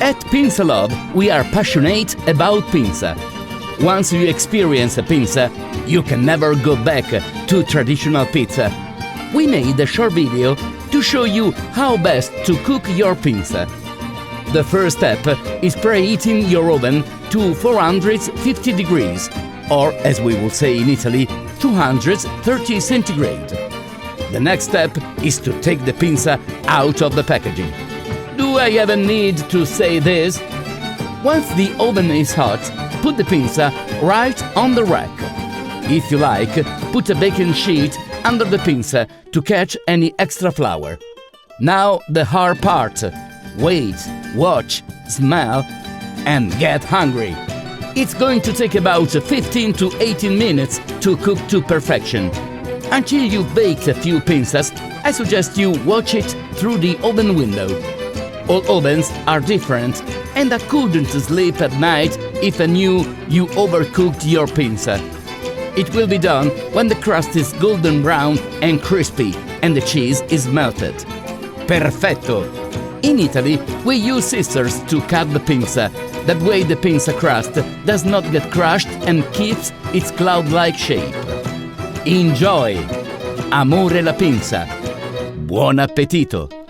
At Pinsa Love, we are passionate about Pinsa. Once you experience a Pinsa, you can never go back to traditional pizza. We made a short video to show you how best to cook your Pinsa. The first step is preheating your oven to 450 degrees, or as we will say in Italy, 230 centigrade. The next step is to take the Pinsa out of the packaging. Do I even need to say this? Once the oven is hot, put the Pinsa right on the rack. If you like, put a baking sheet under the Pinsa to catch any extra flour. Now the hard part. Wait, watch, smell, and get hungry. It's going to take about 15 to 18 minutes to cook to perfection. Until you've baked a few Pinsas, I suggest you watch it through the oven window. All ovens are different, and I couldn't sleep at night if I knew you overcooked your Pinsa. It will be done when the crust is golden brown and crispy and the cheese is melted. Perfetto! In Italy, we use scissors to cut the Pinsa. That way the Pinsa crust does not get crushed and keeps its cloud-like shape. Enjoy! Amore la Pinsa! Buon appetito!